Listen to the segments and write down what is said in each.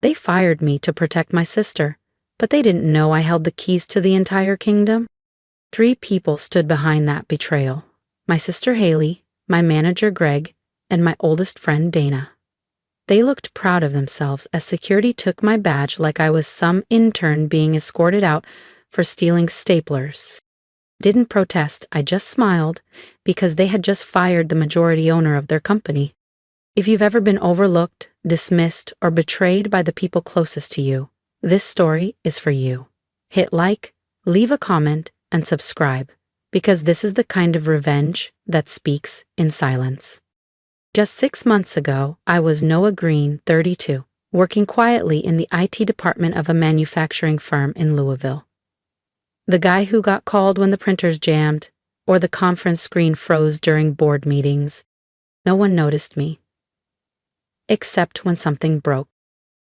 They fired me to protect my sister, but they didn't know I held the keys to the entire kingdom. 3 people stood behind that betrayal. My sister Haley, my manager Greg, and my oldest friend Dana. They looked proud of themselves as security took my badge like I was some intern being escorted out for stealing staplers. Didn't protest, I just smiled, because they had just fired the majority owner of their company. If you've ever been overlooked, dismissed, or betrayed by the people closest to you, this story is for you. Hit like, leave a comment, and subscribe, because this is the kind of revenge that speaks in silence. Just 6 months ago, I was Noah Green, 32, working quietly in the IT department of a manufacturing firm in Louisville. The guy who got called when the printers jammed, or the conference screen froze during board meetings. No one noticed me. Except when something broke.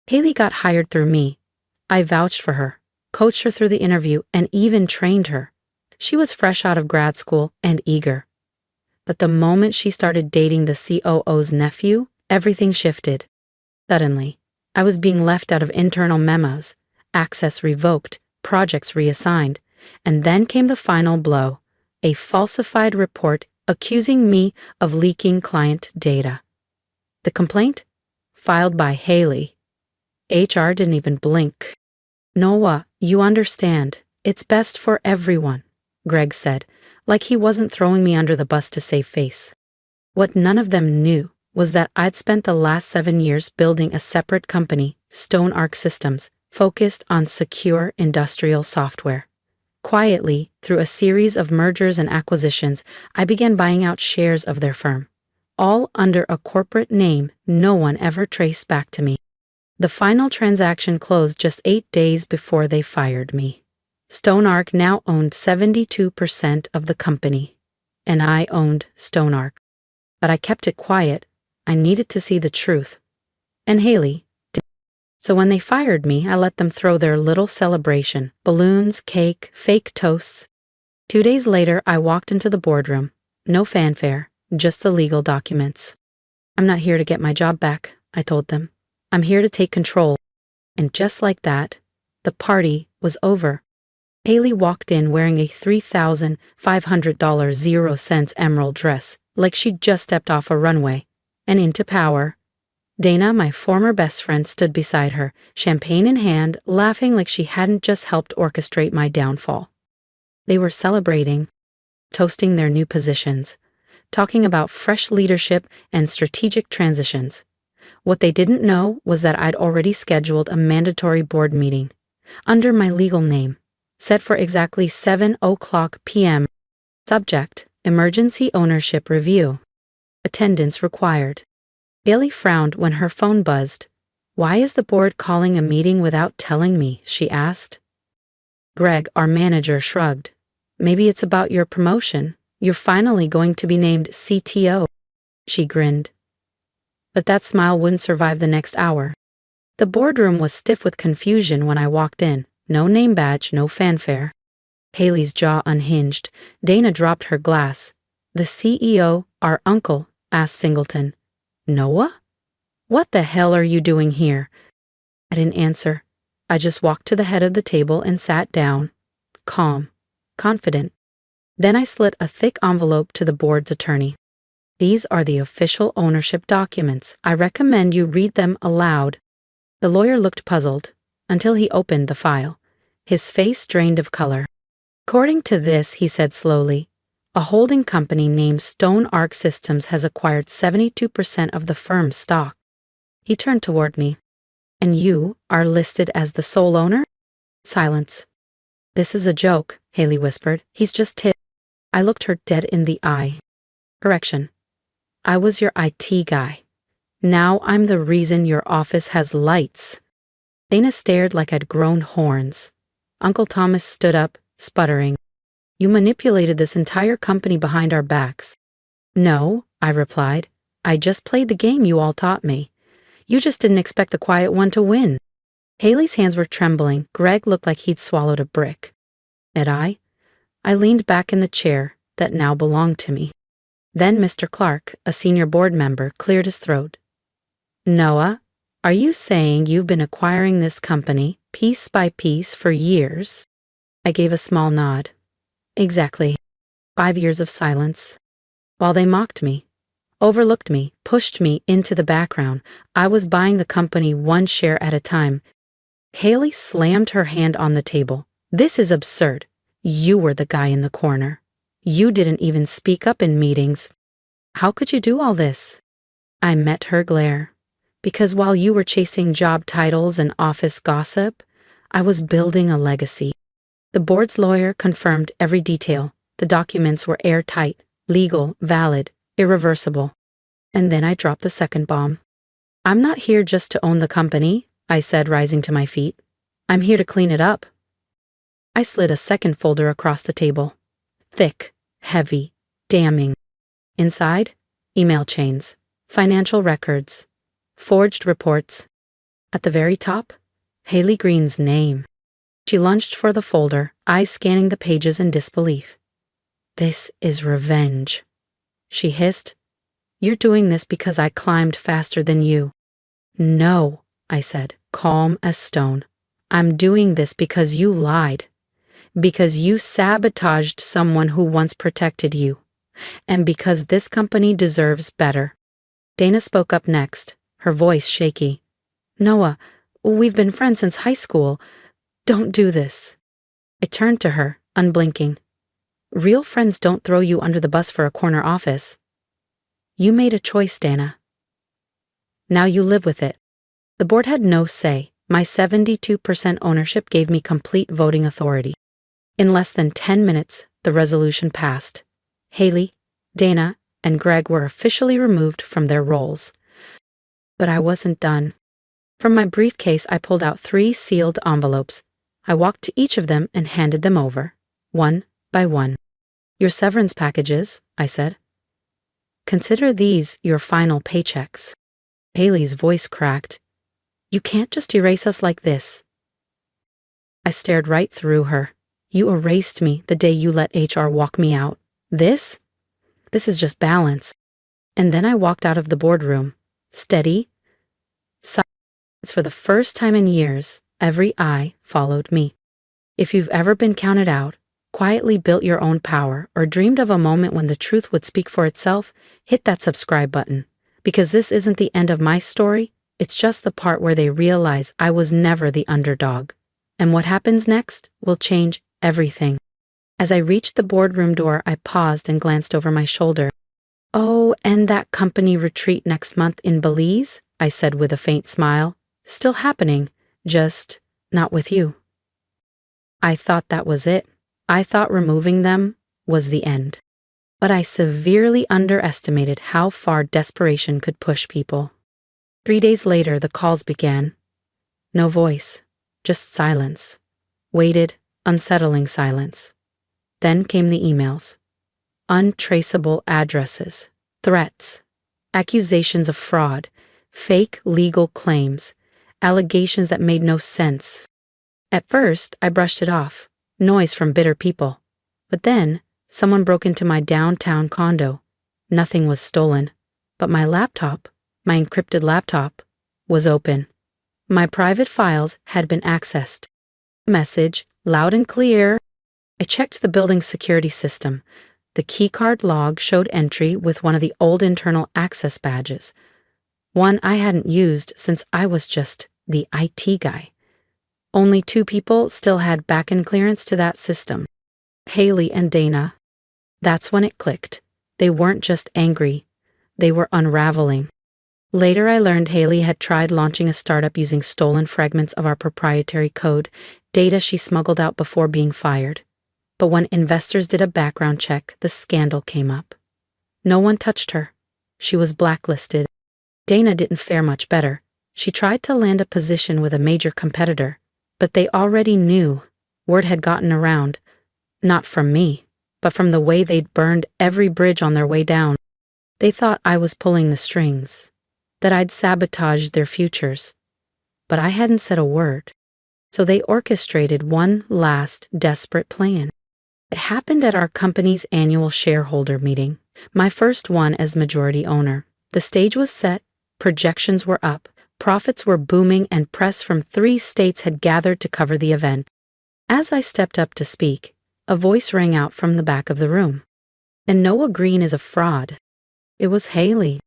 Haley got hired through me. I vouched for her, coached her through the interview, and even trained her. She was fresh out of grad school and eager. But the moment she started dating the COO's nephew, everything shifted. Suddenly, I was being left out of internal memos, access revoked, projects reassigned, and then came the final blow, a falsified report accusing me of leaking client data. The complaint? Filed by Haley. HR didn't even blink. Noah, you understand. It's best for everyone, Greg said, like he wasn't throwing me under the bus to save face. What none of them knew was that I'd spent the last 7 years building a separate company, StoneArc Systems, focused on secure industrial software. Quietly, through a series of mergers and acquisitions, I began buying out shares of their firm, all under a corporate name no one ever traced back to me. The final transaction closed just 8 days before they fired me. StoneArc now owned 72% of the company, and I owned StoneArc. But I kept it quiet. I needed to see the truth. And Haley did. So when they fired me, I let them throw their little celebration, balloons, cake, fake toasts. 2 days later, I walked into the boardroom. No fanfare, just the legal documents. I'm not here to get my job back, I told them. I'm here to take control. And just like that, the party was over. Haley walked in wearing a $3,500 0-cent emerald dress, like she'd just stepped off a runway, and into power. Dana, my former best friend, stood beside her, champagne in hand, laughing like she hadn't just helped orchestrate my downfall. They were celebrating, toasting their new positions, talking about fresh leadership and strategic transitions. What they didn't know was that I'd already scheduled a mandatory board meeting, under my legal name, set for exactly 7:00 p.m. Subject: Emergency Ownership Review. Attendance required. Haley frowned when her phone buzzed. Why is the board calling a meeting without telling me? She asked. Greg, our manager, shrugged. Maybe it's about your promotion. You're finally going to be named CTO. She grinned. But that smile wouldn't survive the next hour. The boardroom was stiff with confusion when I walked in. No name badge, no fanfare. Haley's jaw unhinged. Dana dropped her glass. The CEO, our uncle, asked Singleton. Noah? What the hell are you doing here? I didn't answer. I just walked to the head of the table and sat down. Calm. Confident. Then I slid a thick envelope to the board's attorney. These are the official ownership documents. I recommend you read them aloud. The lawyer looked puzzled, until he opened the file. His face drained of color. According to this, he said slowly, a holding company named StoneArc Systems has acquired 72% of the firm's stock. He turned toward me. And you are listed as the sole owner? Silence. This is a joke, Haley whispered. He's just hit. I looked her dead in the eye. Correction. I was your IT guy. Now I'm the reason your office has lights. Dana stared like I'd grown horns. Uncle Thomas stood up, sputtering. You manipulated this entire company behind our backs. No, I replied. I just played the game you all taught me. You just didn't expect the quiet one to win. Haley's hands were trembling. Greg looked like he'd swallowed a brick. And I leaned back in the chair that now belonged to me. Then Mr. Clark, a senior board member, cleared his throat. Noah, Are you saying you've been acquiring this company piece by piece for years? I gave a small nod. Exactly. 5 years of silence. While they mocked me, overlooked me, pushed me into the background, I was buying the company one share at a time. Haley slammed her hand on the table. This is absurd. You were the guy in the corner. You didn't even speak up in meetings. How could you do all this? I met her glare. Because while you were chasing job titles and office gossip, I was building a legacy. The board's lawyer confirmed every detail. The documents were airtight, legal, valid, irreversible. And then I dropped the second bomb. I'm not here just to own the company, I said, rising to my feet. I'm here to clean it up. I slid a second folder across the table. Thick, heavy, damning. Inside, email chains, financial records, forged reports. At the very top, Haley Green's name. She lunged for the folder, eyes scanning the pages in disbelief. This is revenge, she hissed. You're doing this because I climbed faster than you. No, I said, calm as stone. I'm doing this because you lied. Because you sabotaged someone who once protected you. And because this company deserves better. Dana spoke up next, her voice shaky. Noah, we've been friends since high school. Don't do this. I turned to her, unblinking. Real friends don't throw you under the bus for a corner office. You made a choice, Dana. Now you live with it. The board had no say. My 72% ownership gave me complete voting authority. In less than 10 minutes, the resolution passed. Haley, Dana, and Greg were officially removed from their roles. But I wasn't done. From my briefcase, I pulled out 3 sealed envelopes. I walked to each of them and handed them over, one by one. Your severance packages, I said. Consider these your final paychecks. Haley's voice cracked. You can't just erase us like this. I stared right through her. You erased me the day you let HR walk me out. This is just balance. And then I walked out of the boardroom. Steady. Silence. For the first time in years, every eye followed me. If you've ever been counted out, quietly built your own power, or dreamed of a moment when the truth would speak for itself, hit that subscribe button. Because this isn't the end of my story, it's just the part where they realize I was never the underdog. And what happens next will change everything. As I reached the boardroom door, I paused and glanced over my shoulder. Oh, and that company retreat next month in Belize, I said with a faint smile. Still happening, just not with you. I thought that was it. I thought removing them was the end. But I severely underestimated how far desperation could push people. 3 days later, the calls began. No voice, just silence. Weighted, unsettling silence. Then came the emails. Untraceable addresses, threats, accusations of fraud, fake legal claims, allegations that made no sense. At first, I brushed it off, noise from bitter people. But then, someone broke into my downtown condo. Nothing was stolen, but my laptop, my encrypted laptop, was open. My private files had been accessed. Message, loud and clear. I checked the building's security system. The keycard log showed entry with one of the old internal access badges. One I hadn't used since I was just the IT guy. Only 2 people still had back-end clearance to that system. Haley and Dana. That's when it clicked. They weren't just angry. They were unraveling. Later I learned Haley had tried launching a startup using stolen fragments of our proprietary code, data she smuggled out before being fired. But when investors did a background check, the scandal came up. No one touched her. She was blacklisted. Dana didn't fare much better. She tried to land a position with a major competitor, but they already knew. Word had gotten around. Not from me, but from the way they'd burned every bridge on their way down. They thought I was pulling the strings, that I'd sabotaged their futures. But I hadn't said a word. So they orchestrated one last desperate plan. It happened at our company's annual shareholder meeting, my first one as majority owner. The stage was set, projections were up, Profits were booming and press from 3 states had gathered to cover the event. As I stepped up to speak, a voice rang out from the back of the room. "And Noah Green is a fraud." It was Haley.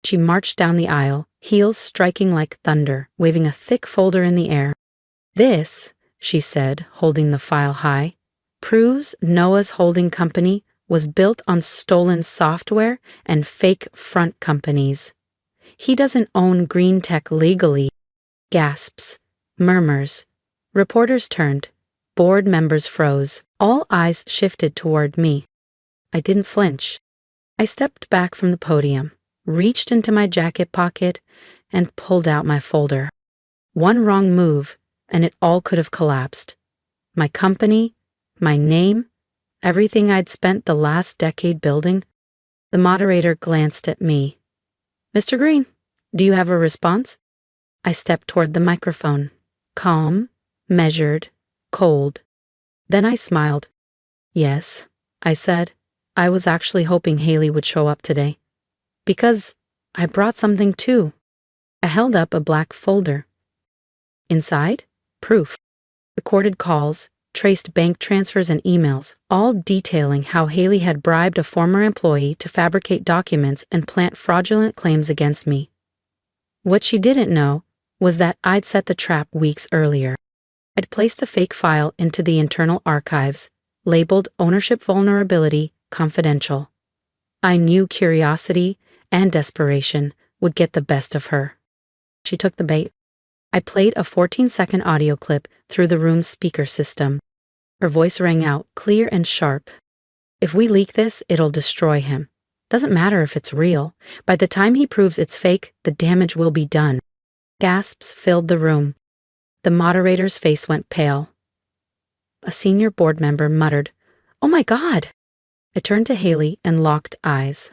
She marched down the aisle, heels striking like thunder, waving a thick folder in the air. "This," she said, holding the file high, "proves Noah's holding company was built on stolen software and fake front companies. He doesn't own green tech legally." Gasps, murmurs. Reporters turned. Board members froze. All eyes shifted toward me. I didn't flinch. I stepped back from the podium, reached into my jacket pocket, and pulled out my folder. One wrong move, and it all could have collapsed. My company, my name, everything I'd spent the last decade building. The moderator glanced at me. "Mr. Green, do you have a response?" I stepped toward the microphone, calm, measured, cold. Then I smiled. "Yes," I said. "I was actually hoping Haley would show up today. Because I brought something too." I held up a black folder. Inside, proof. Recorded calls, traced bank transfers and emails, all detailing how Haley had bribed a former employee to fabricate documents and plant fraudulent claims against me. What she didn't know was that I'd set the trap weeks earlier. I'd placed the fake file into the internal archives, labeled Ownership Vulnerability Confidential. I knew curiosity and desperation would get the best of her. She took the bait. I played a 14-second audio clip through the room's speaker system. Her voice rang out, clear and sharp. "If we leak this, it'll destroy him. Doesn't matter if it's real. By the time he proves it's fake, the damage will be done." Gasps filled the room. The moderator's face went pale. A senior board member muttered, "Oh my God!" I turned to Haley and locked eyes.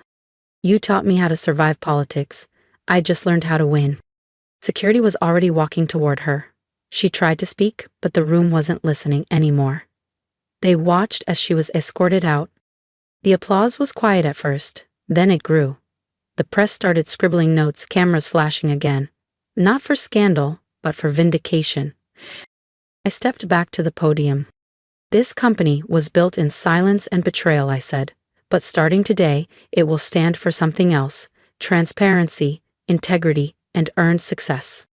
"You taught me how to survive politics. I just learned how to win." Security was already walking toward her. She tried to speak, but the room wasn't listening anymore. They watched as she was escorted out. The applause was quiet at first, then it grew. The press started scribbling notes, cameras flashing again. Not for scandal, but for vindication. I stepped back to the podium. "This company was built in silence and betrayal," I said. "But starting today, it will stand for something else: transparency, integrity, and earned success."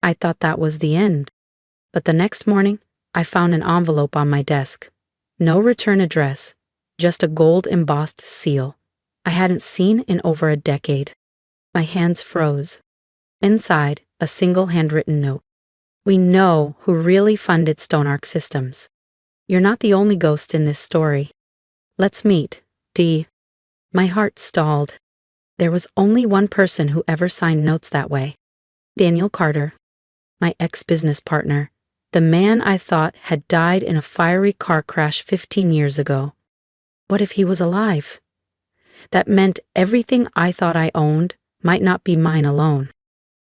I thought that was the end. But the next morning, I found an envelope on my desk. No return address, just a gold-embossed seal I hadn't seen in over a decade. My hands froze. Inside, a single handwritten note. "We know who really funded Stoneark Systems. You're not the only ghost in this story. Let's meet, D." My heart stalled. There was only one person who ever signed notes that way. Daniel Carter, my ex-business partner, the man I thought had died in a fiery car crash 15 years ago. What if he was alive? That meant everything I thought I owned might not be mine alone.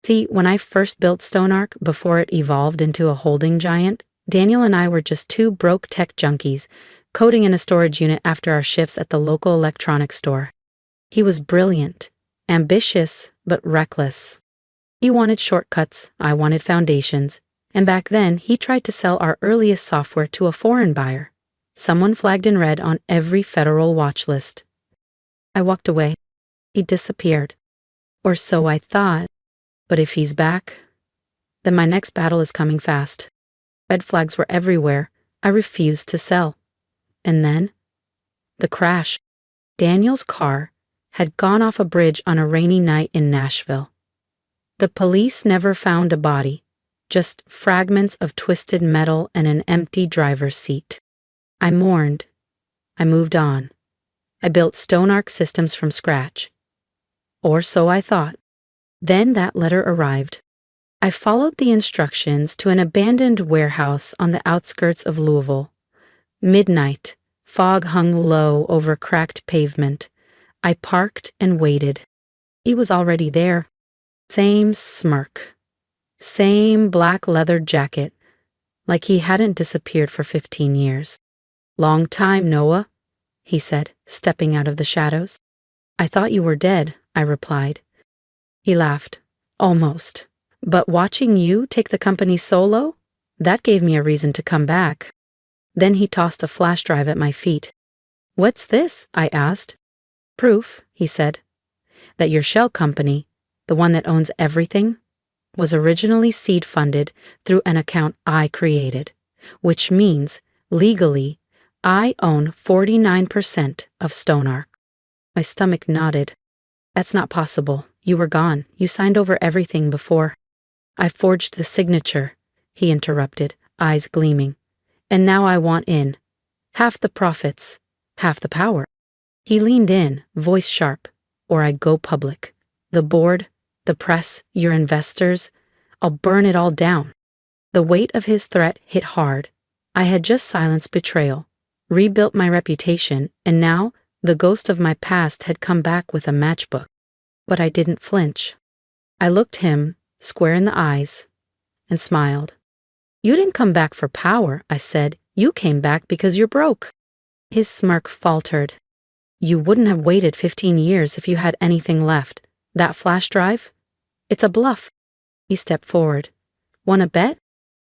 See, when I first built Stoneark, before it evolved into a holding giant, Daniel and I were just 2 broke tech junkies, coding in a storage unit after our shifts at the local electronics store. He was brilliant, ambitious, but reckless. He wanted shortcuts, I wanted foundations, and back then he tried to sell our earliest software to a foreign buyer, someone flagged in red on every federal watch list. I walked away. He disappeared. Or so I thought. But if he's back, then my next battle is coming fast. Red flags were everywhere. I refused to sell. And then, the crash. Daniel's car had gone off a bridge on a rainy night in Nashville. The police never found a body, just fragments of twisted metal and an empty driver's seat. I mourned. I moved on. I built Stoneark Systems from scratch. Or so I thought. Then that letter arrived. I followed the instructions to an abandoned warehouse on the outskirts of Louisville. Midnight, fog hung low over cracked pavement. I parked and waited. He was already there. Same smirk. Same black leather jacket, like he hadn't disappeared for 15 years. "Long time, Noah," he said, stepping out of the shadows. "I thought you were dead," I replied. He laughed. "Almost. But watching you take the company solo, that gave me a reason to come back. Then he tossed a flash drive at my feet. What's this? I asked. Proof, he said, that your shell company, the one that owns everything, was originally seed funded through an account I created, which means, legally, I own 49% of Stoneark. My stomach nodded. That's not possible. You were gone. You signed over everything before. I forged the signature, he interrupted, eyes gleaming. And now I want in. Half the profits, half the power. He leaned in, voice sharp, or I go public. The board, the press, your investors, I'll burn it all down. The weight of his threat hit hard. I had just silenced betrayal, rebuilt my reputation, and now the ghost of my past had come back with a matchbook. But I didn't flinch. I looked him square in the eyes and smiled. You didn't come back for power, I said. You came back because you're broke. His smirk faltered. You wouldn't have waited 15 years if you had anything left. That flash drive? It's a bluff. He stepped forward. Want a bet?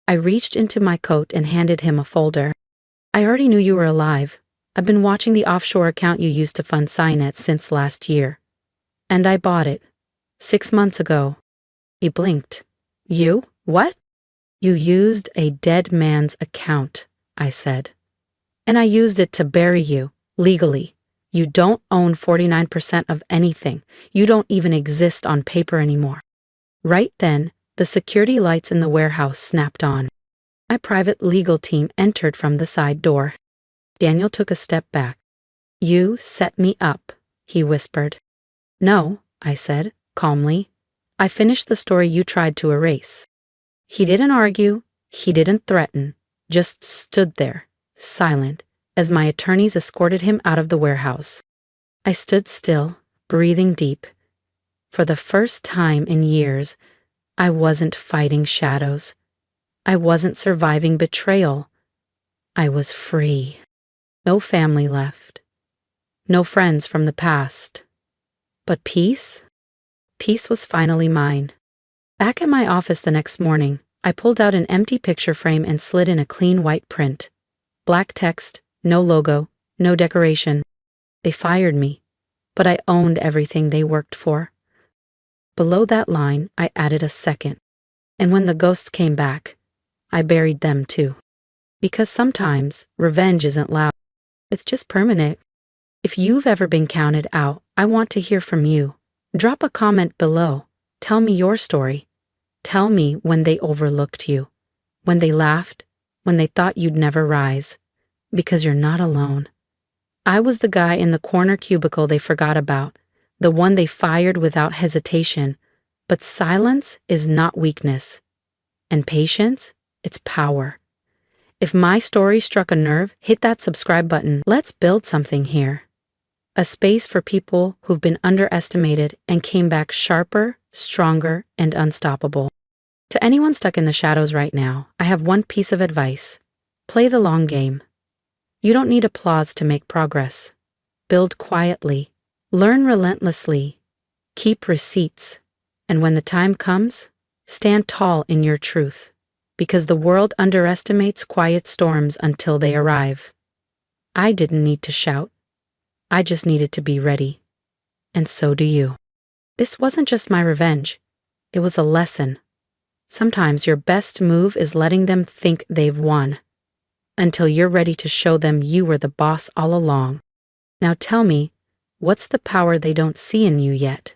I reached into my coat and handed him a folder. I already knew you were alive. I've been watching the offshore account you used to fund Cynet since last year. And I bought it. 6 months ago. He blinked. You? What? You used a dead man's account, I said. And I used it to bury you, legally. You don't own 49% of anything. You don't even exist on paper anymore. Right then, the security lights in the warehouse snapped on. My private legal team entered from the side door. Daniel took a step back. You set me up, he whispered. No, I said, calmly. I finished the story you tried to erase. He didn't argue, he didn't threaten, just stood there, silent, as my attorneys escorted him out of the warehouse. I stood still, breathing deep. For the first time in years, I wasn't fighting shadows. I wasn't surviving betrayal. I was free. No family left. No friends from the past. But peace? Peace was finally mine. Back at my office the next morning, I pulled out an empty picture frame and slid in a clean white print. Black text, no logo, no decoration. They fired me, but I owned everything they worked for. Below that line, I added a second. And when the ghosts came back, I buried them too. Because sometimes revenge isn't loud. It's just permanent. If you've ever been counted out, I want to hear from you. Drop a comment below. Tell me your story. Tell me when they overlooked you, when they laughed, when they thought you'd never rise. Because you're not alone. I was the guy in the corner cubicle they forgot about, the one they fired without hesitation. But silence is not weakness. And patience, it's power. If my story struck a nerve, hit that subscribe button. Let's build something here. A space for people who've been underestimated and came back sharper, stronger, and unstoppable. To anyone stuck in the shadows right now, I have one piece of advice. Play the long game. You don't need applause to make progress. Build quietly. Learn relentlessly. Keep receipts. And when the time comes, stand tall in your truth. Because the world underestimates quiet storms until they arrive. I didn't need to shout. I just needed to be ready. And so do you. This wasn't just my revenge. It was a lesson. Sometimes your best move is letting them think they've won. Until you're ready to show them you were the boss all along. Now tell me, what's the power they don't see in you yet?